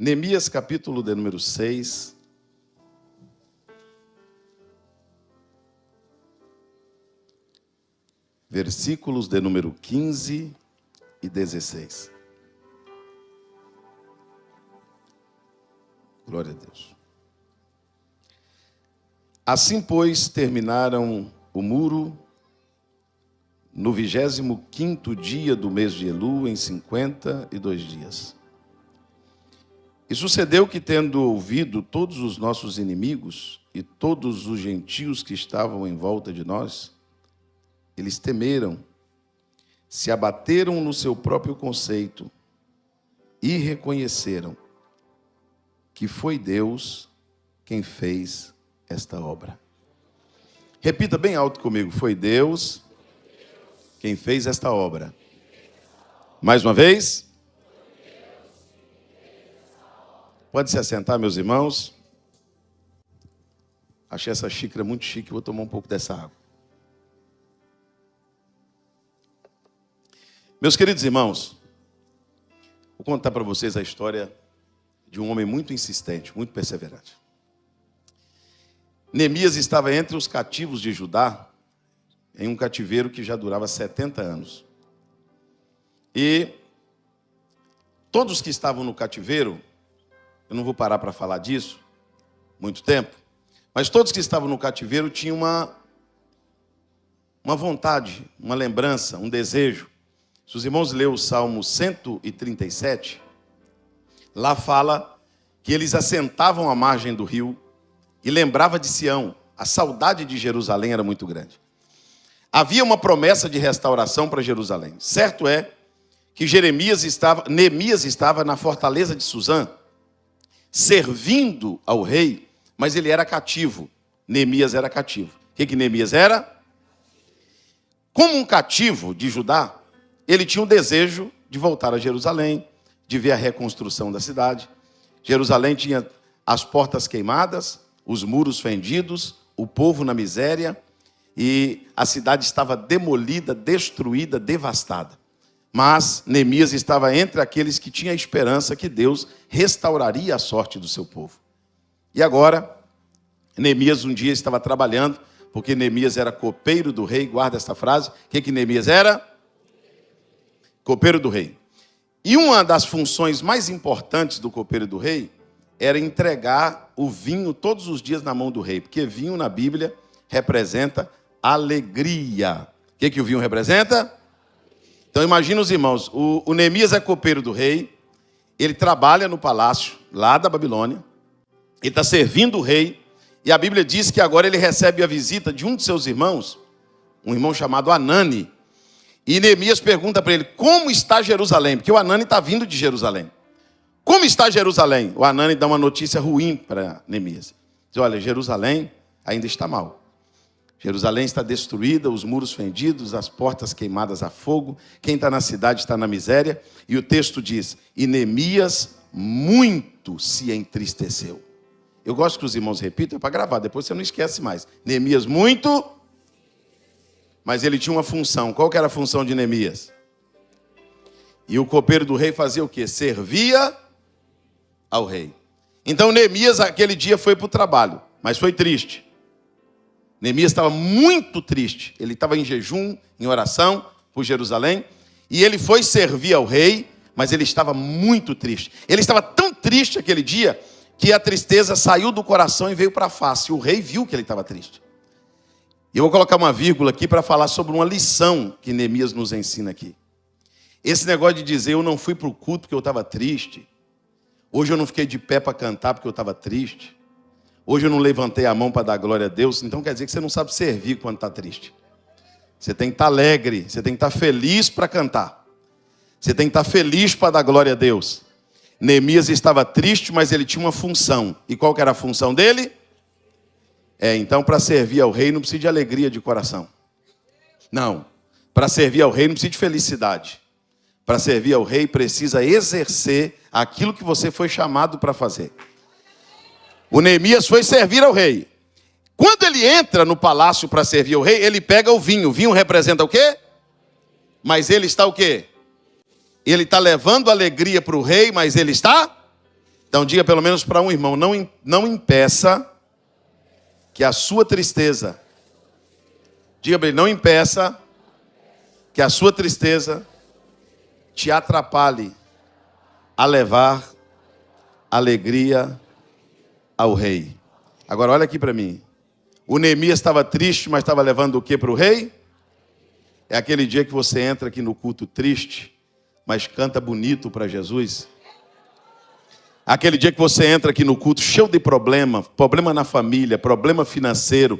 Neemias, capítulo de número 6. Versículos de número 15 e 16. Glória a Deus. Assim, pois, terminaram o muro no 25º dia do mês de Elu, em 52 dias. E sucedeu que, tendo ouvido todos os nossos inimigos e todos os gentios que estavam em volta de nós, eles temeram, se abateram no seu próprio conceito e reconheceram que foi Deus quem fez esta obra. Repita bem alto comigo: foi Deus quem fez esta obra. Mais uma vez. Pode se assentar, meus irmãos. Achei essa xícara muito chique, vou tomar um pouco dessa água. Meus queridos irmãos, vou contar para vocês a história de um homem muito insistente, muito perseverante. Neemias estava entre os cativos de Judá, em um cativeiro que já durava 70 anos. E todos que estavam no cativeiro, eu não vou parar para falar disso, muito tempo, mas todos que estavam no cativeiro tinham uma vontade, uma lembrança, um desejo. Se os irmãos lerem o Salmo 137, lá fala que eles assentavam à margem do rio e lembrava de Sião. A saudade de Jerusalém era muito grande. Havia uma promessa de restauração para Jerusalém. Certo é que Neemias estava na fortaleza de Suzã, servindo ao rei, mas ele era cativo. Neemias era cativo. O que Neemias era? Como um cativo de Judá, ele tinha um desejo de voltar a Jerusalém, de ver a reconstrução da cidade. Jerusalém tinha as portas queimadas, os muros fendidos, o povo na miséria, e a cidade estava demolida, destruída, devastada. Mas Neemias estava entre aqueles que tinham a esperança que Deus restauraria a sorte do seu povo. E agora, Neemias um dia estava trabalhando, porque Neemias era copeiro do rei. Guarda esta frase. O que Neemias era? Copeiro do rei. E uma das funções mais importantes do copeiro do rei era entregar o vinho todos os dias na mão do rei, porque vinho na Bíblia representa alegria. O que o vinho representa? Então imagina os irmãos, o Neemias é copeiro do rei, ele trabalha no palácio lá da Babilônia, ele está servindo o rei, e a Bíblia diz que agora ele recebe a visita de um de seus irmãos, um irmão chamado Anani, e Neemias pergunta para ele: como está Jerusalém? Porque o Anani está vindo de Jerusalém. Como está Jerusalém? O Anani dá uma notícia ruim para Neemias. Diz: olha, Jerusalém ainda está mal. Jerusalém está destruída, os muros fendidos, as portas queimadas a fogo. Quem está na cidade está na miséria. E o texto diz: e Neemias muito se entristeceu. Eu gosto que os irmãos repitam para gravar, depois você não esquece mais. Neemias muito, mas ele tinha uma função. Qual que era a função de Neemias? E o copeiro do rei fazia o quê? Servia ao rei. Então Neemias aquele dia foi para o trabalho, mas foi triste. Neemias estava muito triste. Ele estava em jejum, em oração por Jerusalém. E ele foi servir ao rei, mas ele estava muito triste. Ele estava tão triste aquele dia que a tristeza saiu do coração e veio para a face. O rei viu que ele estava triste. E eu vou colocar uma vírgula aqui para falar sobre uma lição que Neemias nos ensina aqui. Esse negócio de dizer: eu não fui para o culto porque eu estava triste. Hoje eu não fiquei de pé para cantar porque eu estava triste. Hoje eu não levantei a mão para dar glória a Deus. Então quer dizer que você não sabe servir quando está triste. Você tem que estar alegre, você tem que estar feliz para cantar. Você tem que estar feliz para dar glória a Deus. Neemias estava triste, mas ele tinha uma função. E qual que era a função dele? Então para servir ao rei não precisa de alegria de coração. Não. Para servir ao rei não precisa de felicidade. Para servir ao rei precisa exercer aquilo que você foi chamado para fazer. O Neemias foi servir ao rei. Quando ele entra no palácio para servir ao rei, ele pega o vinho. O vinho representa o quê? Mas ele está o quê? Ele está levando alegria para o rei, mas ele está Então diga pelo menos para um irmão, não impeça que a sua tristeza, diga para ele, não impeça que a sua tristeza te atrapalhe a levar alegria ao rei. Agora olha aqui para mim. O Neemias estava triste, mas estava levando o que para o rei? É aquele dia que você entra aqui no culto triste, mas canta bonito para Jesus. Aquele dia que você entra aqui no culto cheio de problema na família, problema financeiro.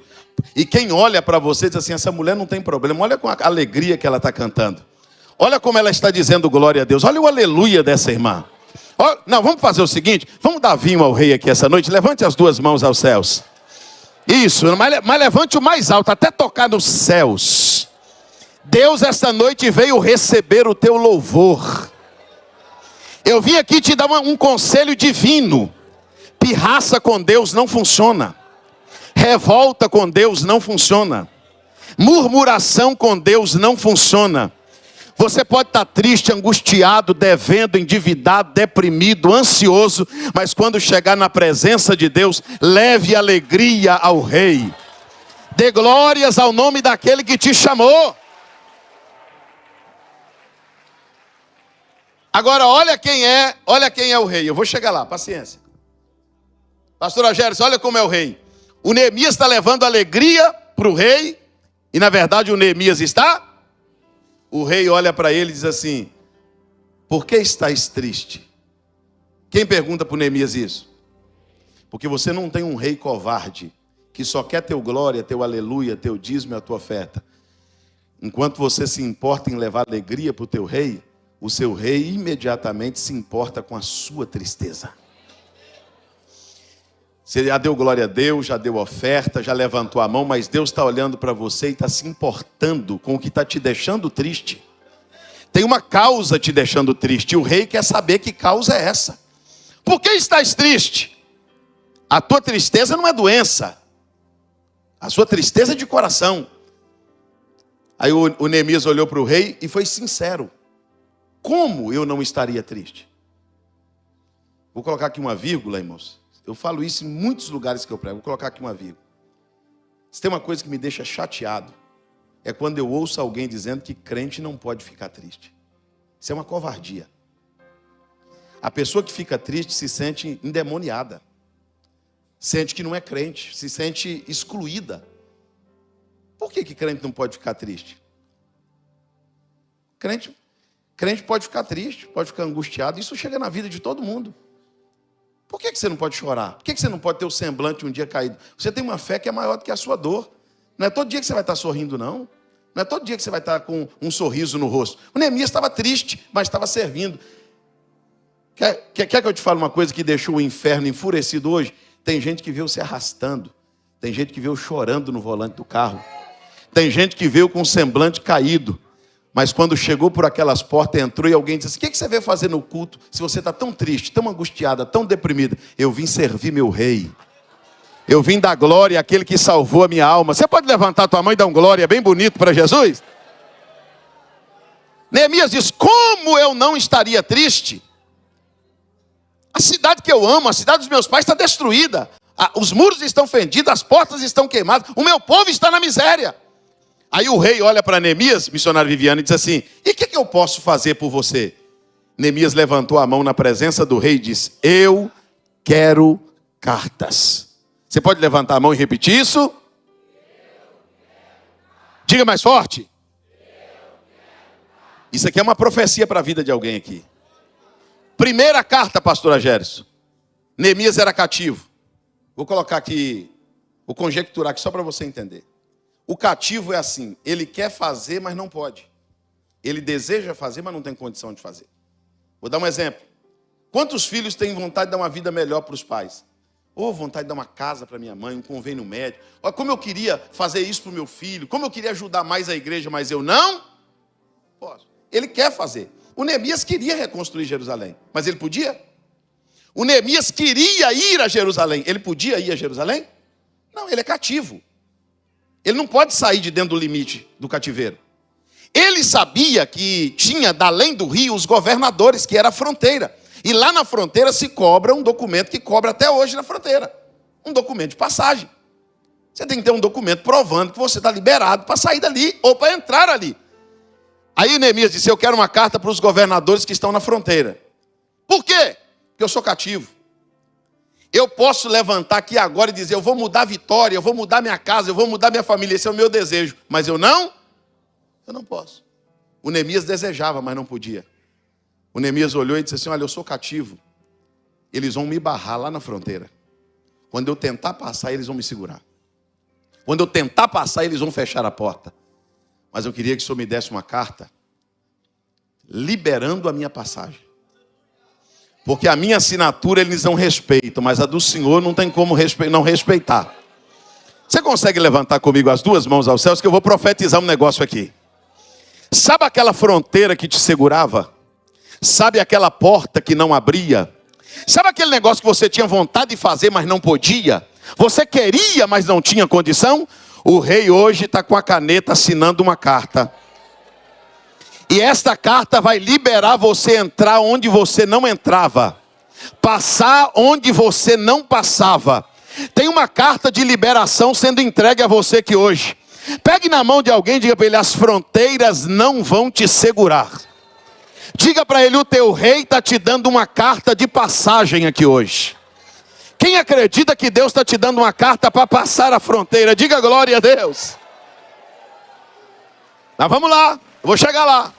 E quem olha para você diz assim, essa mulher não tem problema. Olha com a alegria que ela está cantando. Olha como ela está dizendo glória a Deus. Olha o aleluia dessa irmã. Não, vamos fazer o seguinte. Vamos dar vinho ao rei aqui essa noite. Levante as duas mãos aos céus. Isso, mas levante o mais alto, até tocar nos céus. Deus esta noite veio receber o teu louvor. Eu vim aqui te dar um conselho divino. Pirraça com Deus não funciona. Revolta com Deus não funciona. Murmuração com Deus não funciona. Você pode estar triste, angustiado, devendo, endividado, deprimido, ansioso, mas quando chegar na presença de Deus, leve alegria ao rei. Dê glórias ao nome daquele que te chamou. Agora olha quem é o rei. Eu vou chegar lá, paciência. Pastor Gerson, olha como é o rei. O Neemias está levando alegria para o rei, e na verdade o Neemias está... O rei olha para ele e diz assim, por que estás triste? Quem pergunta para o Neemias isso? Porque você não tem um rei covarde, que só quer teu glória, teu aleluia, teu dízimo e a tua oferta. Enquanto você se importa em levar alegria para o teu rei, o seu rei imediatamente se importa com a sua tristeza. Você já deu glória a Deus, já deu oferta, já levantou a mão, mas Deus está olhando para você e está se importando com o que está te deixando triste. Tem uma causa te deixando triste, e o rei quer saber que causa é essa. Por que estás triste? A tua tristeza não é doença, a sua tristeza é de coração. Aí o Neemias olhou para o rei e foi sincero. Como eu não estaria triste? Vou colocar aqui uma vírgula, irmãos. Eu falo isso em muitos lugares que eu prego. Vou colocar aqui uma vírgula. Se tem uma coisa que me deixa chateado, é quando eu ouço alguém dizendo que crente não pode ficar triste. Isso é uma covardia. A pessoa que fica triste se sente endemoniada. Sente que não é crente. Se sente excluída. Por que crente não pode ficar triste? Crente pode ficar triste, pode ficar angustiado. Isso chega na vida de todo mundo. Por que você não pode chorar? Por que você não pode ter o semblante um dia caído? Você tem uma fé que é maior do que a sua dor. Não é todo dia que você vai estar sorrindo, não. Não é todo dia que você vai estar com um sorriso no rosto. O Neemias estava triste, mas estava servindo. Quer que eu te fale uma coisa que deixou o inferno enfurecido hoje? Tem gente que veio se arrastando. Tem gente que veio chorando no volante do carro. Tem gente que veio com o semblante caído. Mas quando chegou por aquelas portas, entrou e alguém disse assim, o que você veio fazer no culto se você está tão triste, tão angustiada, tão deprimida? Eu vim servir meu rei. Eu vim dar glória àquele que salvou a minha alma. Você pode levantar a tua mão e dar um glória bem bonito para Jesus? Neemias diz, como eu não estaria triste? A cidade que eu amo, a cidade dos meus pais está destruída. Os muros estão fendidos, as portas estão queimadas. O meu povo está na miséria. Aí o rei olha para Neemias, missionário Viviane, e diz assim, e o que eu posso fazer por você? Neemias levantou a mão na presença do rei e disse, eu quero cartas. Você pode levantar a mão e repetir isso? Diga mais forte. Isso aqui é uma profecia para a vida de alguém aqui. Primeira carta, pastor Gerson. Neemias era cativo. Vou colocar aqui, vou conjecturar aqui só para você entender. O cativo é assim, ele quer fazer, mas não pode. Ele deseja fazer, mas não tem condição de fazer. Vou dar um exemplo. Quantos filhos têm vontade de dar uma vida melhor para os pais? Vontade de dar uma casa para minha mãe, um convênio médico. Olha, como eu queria fazer isso para o meu filho, como eu queria ajudar mais a igreja, mas eu não posso. Ele quer fazer. O Neemias queria reconstruir Jerusalém, mas ele podia? O Neemias queria ir a Jerusalém, ele podia ir a Jerusalém? Não, ele é cativo. Ele não pode sair de dentro do limite do cativeiro. Ele sabia que tinha, da além do rio, os governadores, que era a fronteira. E lá na fronteira se cobra um documento que cobra até hoje na fronteira. Um documento de passagem. Você tem que ter um documento provando que você está liberado para sair dali ou para entrar ali. Aí Neemias disse, eu quero uma carta para os governadores que estão na fronteira. Por quê? Porque eu sou cativo. Eu posso levantar aqui agora e dizer, eu vou mudar a Vitória, eu vou mudar minha casa, eu vou mudar minha família, esse é o meu desejo. Mas eu não posso. O Neemias desejava, mas não podia. O Neemias olhou e disse assim, olha, eu sou cativo. Eles vão me barrar lá na fronteira. Quando eu tentar passar, eles vão me segurar. Quando eu tentar passar, eles vão fechar a porta. Mas eu queria que o Senhor me desse uma carta liberando a minha passagem. Porque a minha assinatura eles não respeitam, mas a do Senhor não tem como não respeitar. Você consegue levantar comigo as duas mãos aos céus que eu vou profetizar um negócio aqui. Sabe aquela fronteira que te segurava? Sabe aquela porta que não abria? Sabe aquele negócio que você tinha vontade de fazer, mas não podia? Você queria, mas não tinha condição? O rei hoje está com a caneta assinando uma carta. E esta carta vai liberar você entrar onde você não entrava. Passar onde você não passava. Tem uma carta de liberação sendo entregue a você aqui hoje. Pegue na mão de alguém e diga para ele, as fronteiras não vão te segurar. Diga para ele, o teu rei está te dando uma carta de passagem aqui hoje. Quem acredita que Deus está te dando uma carta para passar a fronteira? Diga glória a Deus. Mas vamos lá, eu vou chegar lá.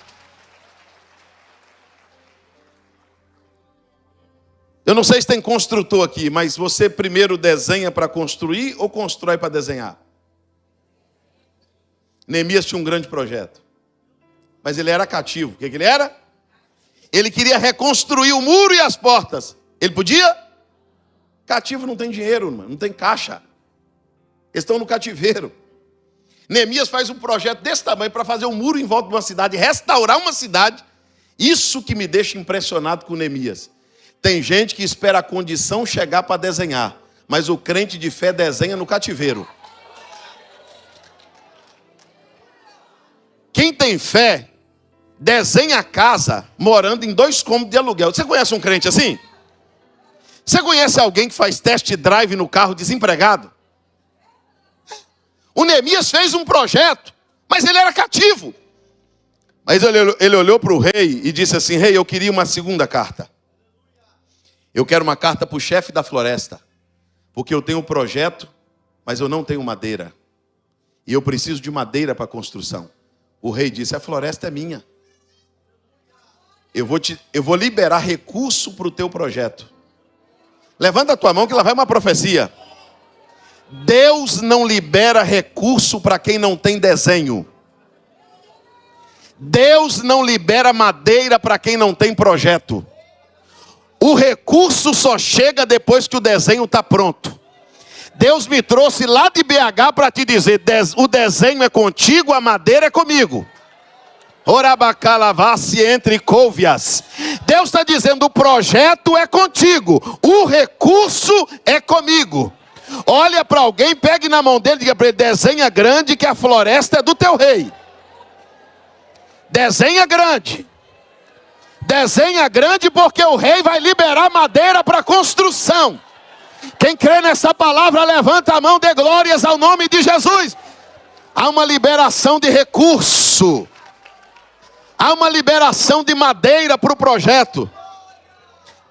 Eu não sei se tem construtor aqui, mas você primeiro desenha para construir ou constrói para desenhar? Neemias tinha um grande projeto. Mas ele era cativo. O que ele era? Ele queria reconstruir o muro e as portas. Ele podia? Cativo não tem dinheiro, mano, não tem caixa. Eles estão no cativeiro. Neemias faz um projeto desse tamanho para fazer um muro em volta de uma cidade, restaurar uma cidade. Isso que me deixa impressionado com Neemias. Tem gente que espera a condição chegar para desenhar, mas o crente de fé desenha no cativeiro. Quem tem fé, desenha a casa morando em 2 cômodos de aluguel. Você conhece um crente assim? Você conhece alguém que faz test drive no carro desempregado? O Neemias fez um projeto, mas ele era cativo. Mas ele olhou para o rei e disse assim, rei, eu queria uma segunda carta. Eu quero uma carta para o chefe da floresta. Porque eu tenho um projeto, mas eu não tenho madeira. E eu preciso de madeira para a construção. O rei disse, a floresta é minha. Eu vou liberar recurso para o teu projeto. Levanta a tua mão que lá vai uma profecia. Deus não libera recurso para quem não tem desenho. Deus não libera madeira para quem não tem projeto. O recurso só chega depois que o desenho está pronto. Deus me trouxe lá de BH para te dizer, o desenho é contigo, a madeira é comigo. Orabacalavasse entre couvias. Deus está dizendo, o projeto é contigo, o recurso é comigo. Olha para alguém, pegue na mão dele e diga para ele, desenha grande que a floresta é do teu rei. Desenha grande. Desenha grande porque o rei vai liberar madeira para construção. Quem crê nessa palavra, levanta a mão, dê glórias ao nome de Jesus. Há uma liberação de recurso. Há uma liberação de madeira para o projeto.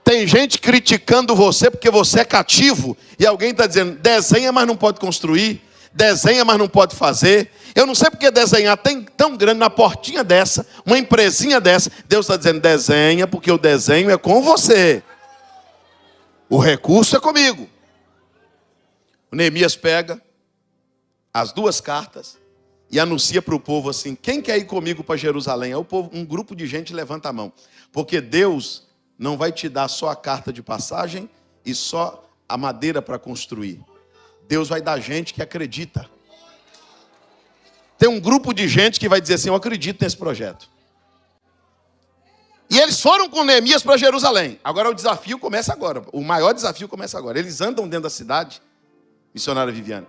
Tem gente criticando você porque você é cativo. E alguém está dizendo, desenha, mas não pode construir. Desenha, mas não pode fazer. Eu não sei porque desenhar tem tão grande na portinha dessa, uma empresinha dessa. Deus está dizendo, desenha, porque o desenho é com você. O recurso é comigo. O Neemias pega as 2 cartas e anuncia para o povo assim, quem quer ir comigo para Jerusalém? Aí o povo, um grupo de gente levanta a mão. Porque Deus não vai te dar só a carta de passagem e só a madeira para construir. Deus vai dar gente que acredita. Tem um grupo de gente que vai dizer assim, eu acredito nesse projeto. E eles foram com Neemias para Jerusalém. Agora o desafio começa agora. O maior desafio começa agora. Eles andam dentro da cidade, missionária Viviane.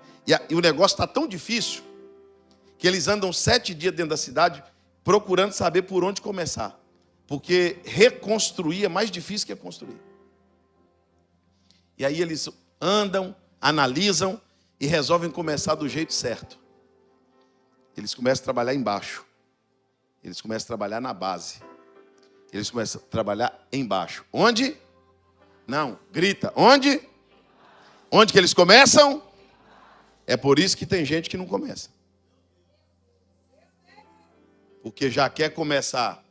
E o negócio está tão difícil que eles andam 7 dias dentro da cidade procurando saber por onde começar. Porque reconstruir é mais difícil que construir. E aí eles andam, analisam e resolvem começar do jeito certo. Eles começam a trabalhar embaixo. Eles começam a trabalhar na base. Eles começam a trabalhar embaixo. Onde? Não, grita. Onde? Onde que eles começam? É por isso que tem gente que não começa. Porque já quer começar.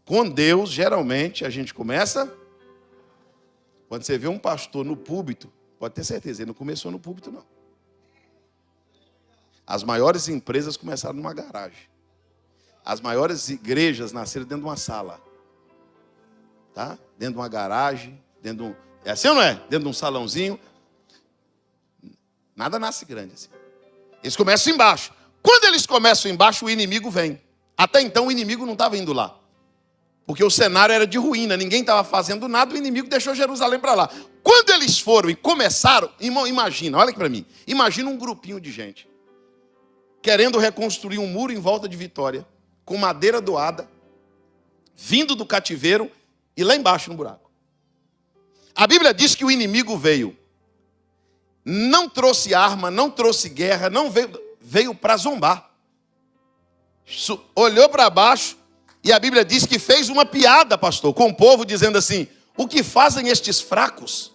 Com Deus, geralmente, a gente começa. Quando você vê um pastor no púlpito, pode ter certeza, ele não começou no púlpito, não. As maiores empresas começaram numa garagem. As maiores igrejas nasceram dentro de uma sala. Tá? Dentro de uma garagem, dentro de um... É assim ou não é? Dentro de um salãozinho. Nada nasce grande assim. Eles começam embaixo. Quando eles começam embaixo, o inimigo vem. Até então o inimigo não estava indo lá. Porque o cenário era de ruína, ninguém estava fazendo nada, o inimigo deixou Jerusalém para lá. Quando eles foram e começaram, irmão, imagina, olha aqui para mim. Imagina um grupinho de gente querendo reconstruir um muro em volta de Vitória, com madeira doada, vindo do cativeiro e lá embaixo no buraco. A Bíblia diz que o inimigo veio. Não trouxe arma, não trouxe guerra, não veio para zombar. Olhou para baixo e a Bíblia diz que fez uma piada, pastor, com o povo, dizendo assim: o que fazem estes fracos?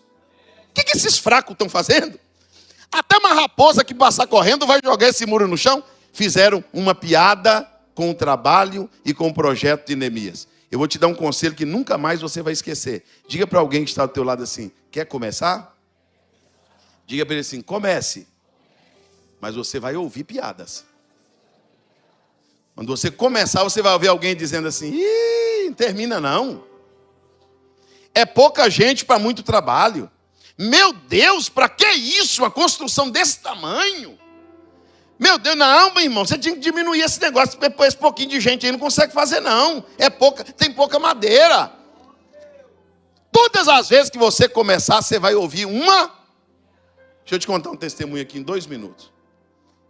O que esses fracos estão fazendo? Até uma raposa que passar correndo vai jogar esse muro no chão. Fizeram uma piada com o trabalho e com o projeto de Neemias. Eu vou te dar um conselho que nunca mais você vai esquecer. Diga para alguém que está do teu lado assim: quer começar? Diga para ele assim: comece. Mas você vai ouvir piadas. Quando você começar, você vai ouvir alguém dizendo assim: ih, não termina não. É pouca gente para muito trabalho. Meu Deus, para que isso? Uma construção desse tamanho? Meu Deus, não, meu irmão, você tinha que diminuir esse negócio. Esse pouquinho de gente aí não consegue fazer não. É pouca, tem pouca madeira. Todas as vezes que você começar, você vai ouvir uma... Deixa eu te contar um testemunho aqui em 2 minutos.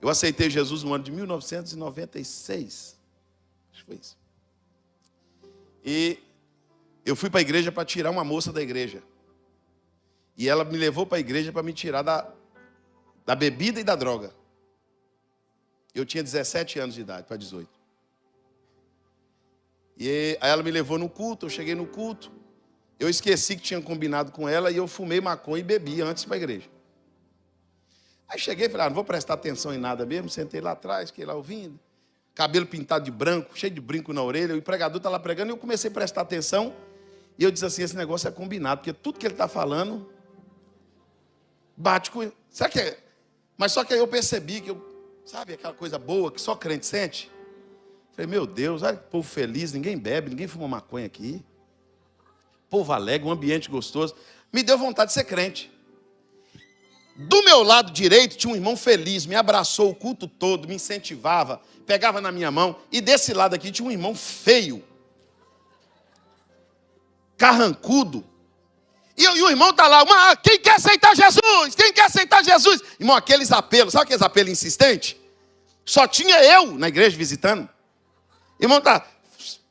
Eu aceitei Jesus no ano de 1996. Acho que foi isso. E eu fui para a igreja para tirar uma moça da igreja. E ela me levou para a igreja para me tirar da bebida e da droga. Eu tinha 17 anos de idade, para 18. E aí ela me levou no culto, eu cheguei no culto. Eu esqueci que tinha combinado com ela e eu fumei maconha e bebi antes para a igreja. Aí cheguei e falei: não vou prestar atenção em nada mesmo. Sentei lá atrás, fiquei lá ouvindo. Cabelo pintado de branco, cheio de brinco na orelha. E o pregador está lá pregando e eu comecei a prestar atenção. E eu disse assim: esse negócio é combinado, porque tudo que ele está falando bate com... Sabe que é? Mas só que aí eu percebi que sabe aquela coisa boa que só crente sente? Falei: meu Deus, olha que povo feliz, ninguém bebe, ninguém fuma maconha aqui. Povo alegre, um ambiente gostoso. Me deu vontade de ser crente. Do meu lado direito tinha um irmão feliz, me abraçou o culto todo, me incentivava, pegava na minha mão. E desse lado aqui tinha um irmão feio, carrancudo. E o irmão está lá: quem quer aceitar Jesus? Quem quer aceitar Jesus? Irmão, aqueles apelos, sabe aqueles apelos insistentes? Só tinha eu na igreja visitando. Irmão, tá,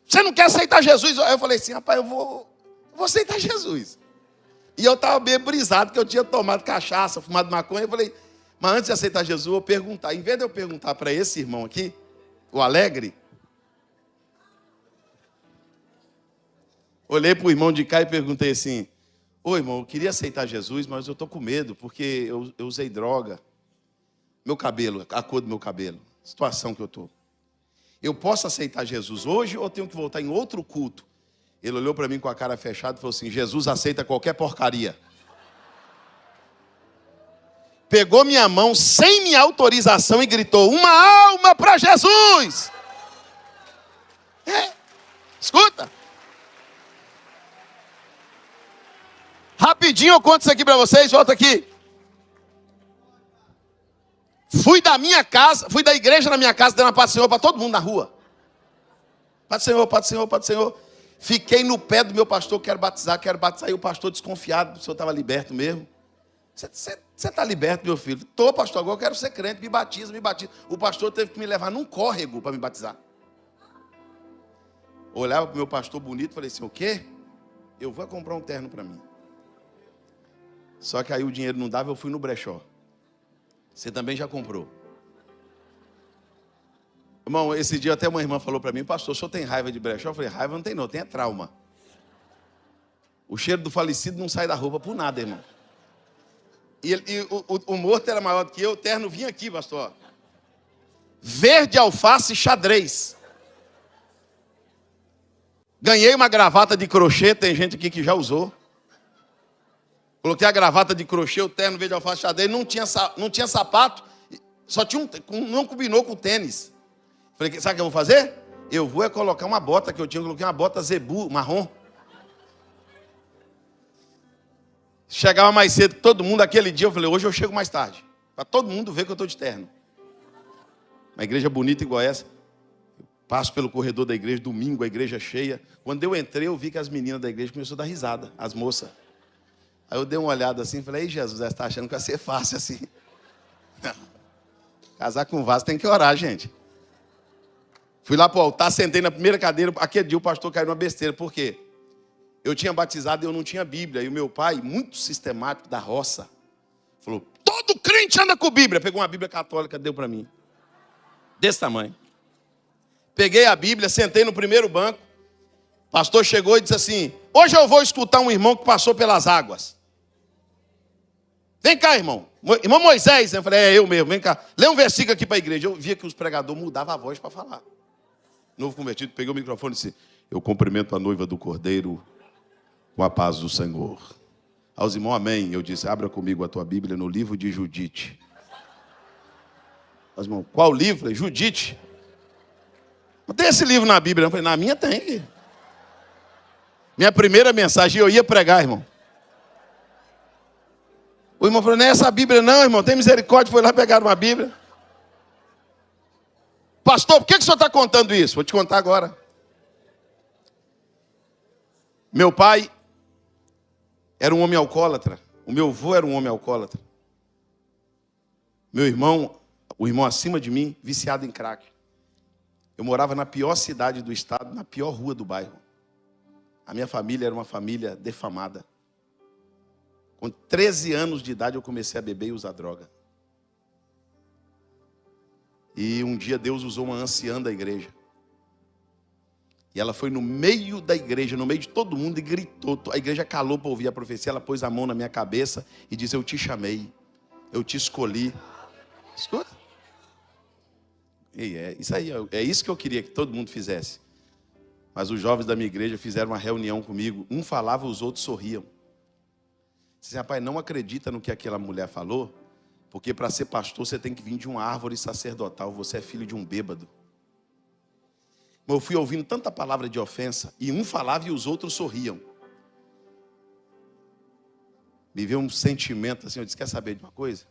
você não quer aceitar Jesus? Aí eu falei assim: rapaz, eu vou aceitar Jesus. E eu estava bem brisado, que eu tinha tomado cachaça, fumado maconha. Eu falei: mas antes de aceitar Jesus, eu vou perguntar. Em vez de eu perguntar para esse irmão aqui, o alegre, olhei para o irmão de cá e perguntei assim: ô irmão, eu queria aceitar Jesus, mas eu estou com medo, porque eu usei droga. Meu cabelo, a cor do meu cabelo, a situação que eu estou. Eu posso aceitar Jesus hoje ou tenho que voltar em outro culto? Ele olhou para mim com a cara fechada e falou assim: Jesus aceita qualquer porcaria. Pegou minha mão sem minha autorização e gritou: uma alma para Jesus! Escuta. Rapidinho eu conto isso aqui para vocês, volta aqui. Fui da minha casa, fui da igreja na minha casa, dando a paz do Senhor para todo mundo na rua. Paz do Senhor, paz do Senhor, paz do Senhor. Fiquei no pé do meu pastor: quero batizar. E o pastor desconfiado, o senhor estava liberto mesmo. Você está liberto, meu filho? Estou, pastor, agora eu quero ser crente, me batiza. O pastor teve que me levar num córrego para me batizar. Olhava para o meu pastor bonito e falei assim, o quê? Eu vou comprar um terno para mim. Só que aí o dinheiro não dava, eu fui no brechó. Você também já comprou. Irmão, esse dia até uma irmã falou para mim, pastor, o senhor tem raiva de brechó? Eu falei, raiva não tem não, tem trauma. O cheiro do falecido não sai da roupa por nada, irmão. E o morto era maior do que eu, o terno vinha aqui, pastor. Verde, alface, xadrez. Ganhei uma gravata de crochê, tem gente aqui que já usou. Coloquei a gravata de crochê, o terno verde, alface, xadrez, não tinha sapato, só tinha não combinou com o tênis. Falei, sabe o que eu vou fazer? Eu vou colocar uma bota que eu tinha, eu coloquei uma bota zebu, marrom. Chegava mais cedo que todo mundo, aquele dia eu falei, hoje eu chego mais tarde. Para todo mundo ver que eu estou de terno. Uma igreja bonita igual essa. Eu passo pelo corredor da igreja, domingo, a igreja cheia. Quando eu entrei, eu vi que as meninas da igreja começaram a dar risada, as moças. Aí eu dei uma olhada assim e falei, ei Jesus, você está achando que vai ser fácil assim? Não. Casar com vaso tem que orar, gente. Fui lá para o altar, sentei na primeira cadeira. Aquele dia o pastor caiu numa besteira. Por quê? Eu tinha batizado e eu não tinha Bíblia. E o meu pai, muito sistemático da roça, falou, todo crente anda com Bíblia. Pegou uma Bíblia católica, deu para mim. Desse tamanho. Peguei a Bíblia, sentei no primeiro banco. O pastor chegou e disse assim, hoje eu vou escutar um irmão que passou pelas águas. Vem cá, irmão. Irmão Moisés. Eu falei, é eu mesmo, vem cá. Lê um versículo aqui para a igreja. Eu via que os pregadores mudavam a voz para falar. Novo convertido, peguei o microfone e disse, eu cumprimento a noiva do Cordeiro com a paz do Senhor. Aos irmãos, amém. Eu disse, abra comigo a tua Bíblia no livro de Judite. Aos irmãos, qual livro? Falei, Judite. Não tem esse livro na Bíblia. Eu falei, na minha tem. Minha primeira mensagem, eu ia pregar, irmão. O irmão falou, não é essa Bíblia não, irmão, tem misericórdia. Foi lá pegar uma Bíblia. Pastor, por que o senhor está contando isso? Vou te contar agora. Meu pai era um homem alcoólatra. O meu avô era um homem alcoólatra. Meu irmão, o irmão acima de mim, viciado em crack. Eu morava na pior cidade do estado, na pior rua do bairro. A minha família era uma família defamada. Com 13 anos de idade eu comecei a beber e usar droga. E um dia Deus usou uma anciã da igreja. E ela foi no meio da igreja, no meio de todo mundo e gritou. A igreja calou para ouvir a profecia. Ela pôs a mão na minha cabeça e disse, eu te chamei, eu te escolhi. Escuta. E isso aí, é isso que eu queria que todo mundo fizesse. Mas os jovens da minha igreja fizeram uma reunião comigo. Um falava, os outros sorriam. Disse, rapaz, não acredita no que aquela mulher falou, porque para ser pastor você tem que vir de uma árvore sacerdotal. Você é filho de um bêbado. Mas eu fui ouvindo tanta palavra de ofensa, e um falava e os outros sorriam. Me veio um sentimento assim, eu disse, quer saber de uma coisa?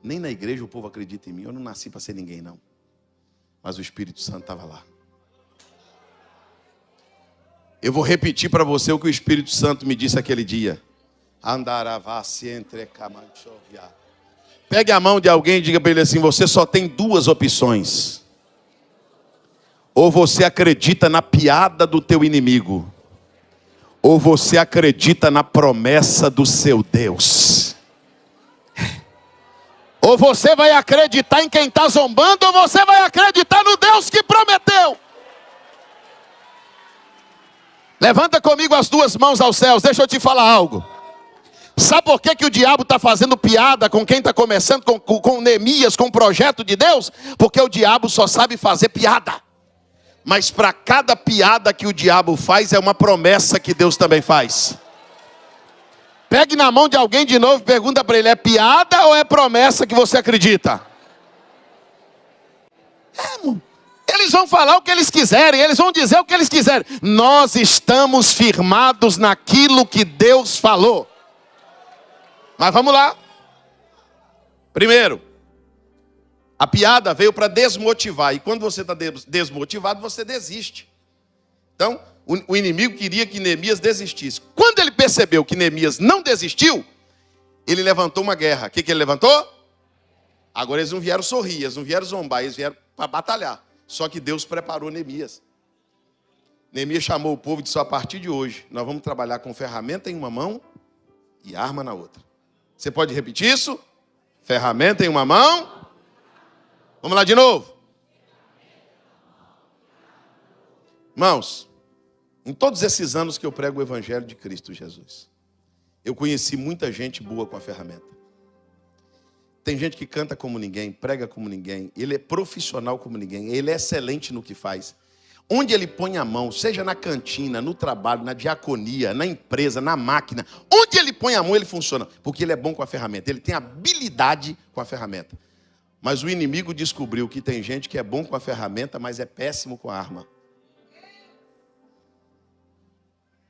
Nem na igreja o povo acredita em mim, eu não nasci para ser ninguém não. Mas o Espírito Santo estava lá. Eu vou repetir para você o que o Espírito Santo me disse aquele dia. Pegue a mão de alguém e diga para ele assim, você só tem duas opções. Ou você acredita na piada do teu inimigo, ou você acredita na promessa do seu Deus. Ou você vai acreditar em quem está zombando, ou você vai acreditar no Deus que prometeu. Levanta comigo as duas mãos aos céus, deixa eu te falar algo. Sabe por que o diabo está fazendo piada com quem está começando, com Neemias, com o projeto de Deus? Porque o diabo só sabe fazer piada. Mas para cada piada que o diabo faz, é uma promessa que Deus também faz. Pegue na mão de alguém de novo e pergunta para ele, é piada ou é promessa que você acredita? Eles vão falar o que eles quiserem, eles vão dizer o que eles quiserem. Nós estamos firmados naquilo que Deus falou. Mas vamos lá. Primeiro, a piada veio para desmotivar. E quando você está desmotivado, você desiste. Então, o inimigo queria que Neemias desistisse. Quando ele percebeu que Neemias não desistiu, ele levantou uma guerra. O que ele levantou? Agora eles não vieram sorrir, eles não vieram zombar, eles vieram para batalhar. Só que Deus preparou Neemias. Neemias chamou o povo e disse: a partir de hoje, nós vamos trabalhar com ferramenta em uma mão e arma na outra. Você pode repetir isso? Ferramenta em uma mão. Vamos lá de novo. Irmãos, em todos esses anos que eu prego o Evangelho de Cristo Jesus, eu conheci muita gente boa com a ferramenta. Tem gente que canta como ninguém, prega como ninguém, ele é profissional como ninguém, ele é excelente no que faz. Onde ele põe a mão, seja na cantina, no trabalho, na diaconia, na empresa, na máquina, onde ele põe a mão, ele funciona, porque ele é bom com a ferramenta, ele tem habilidade com a ferramenta. Mas o inimigo descobriu que tem gente que é bom com a ferramenta, mas é péssimo com a arma.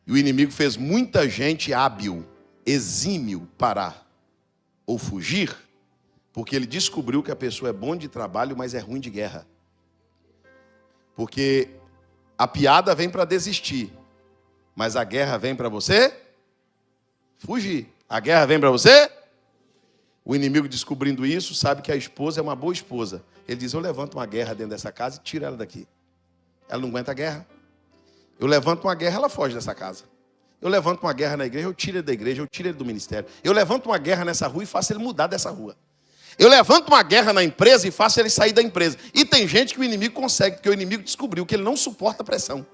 E o inimigo fez muita gente hábil, exímio, parar ou fugir, porque ele descobriu que a pessoa é bom de trabalho, mas é ruim de guerra. Porque a piada vem para desistir, mas a guerra vem para você fugir. A guerra vem para você. O inimigo, descobrindo isso, sabe que a esposa é uma boa esposa. Ele diz: eu levanto uma guerra dentro dessa casa e tiro ela daqui. Ela não aguenta a guerra. Eu levanto uma guerra, ela foge dessa casa. Eu levanto uma guerra na igreja, eu tiro ele da igreja, eu tiro ele do ministério. Eu levanto uma guerra nessa rua e faço ele mudar dessa rua. Eu levanto uma guerra na empresa e faço ele sair da empresa. E tem gente que o inimigo consegue, porque o inimigo descobriu que ele não suporta pressão.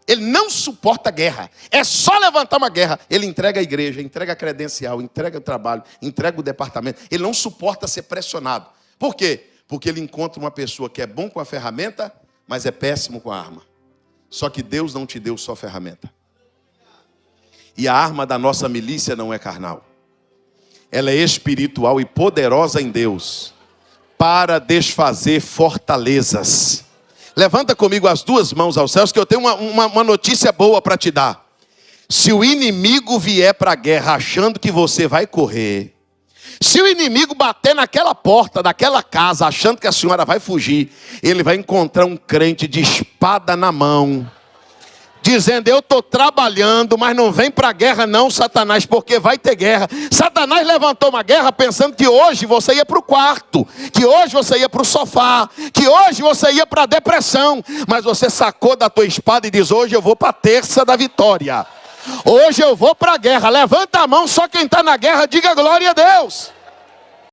Ele não suporta guerra. É só levantar uma guerra. Ele entrega a igreja, entrega a credencial, entrega o trabalho, entrega o departamento. Ele não suporta ser pressionado. Por quê? Porque ele encontra uma pessoa que é bom com a ferramenta, mas é péssimo com a arma. Só que Deus não te deu só ferramenta. E a arma da nossa milícia não é carnal. Ela é espiritual e poderosa em Deus para desfazer fortalezas. Levanta comigo as duas mãos aos céus, que eu tenho uma notícia boa para te dar. Se o inimigo vier para a guerra achando que você vai correr, se o inimigo bater naquela porta daquela casa achando que a senhora vai fugir, ele vai encontrar um crente de espada na mão, dizendo: eu estou trabalhando, mas não vem para a guerra não, Satanás, porque vai ter guerra. Satanás levantou uma guerra pensando que hoje você ia para o quarto, que hoje você ia para o sofá, que hoje você ia para a depressão. Mas você sacou da tua espada e diz: hoje eu vou para a terça da vitória. Hoje eu vou para a guerra. Levanta a mão, só quem está na guerra, diga glória a Deus.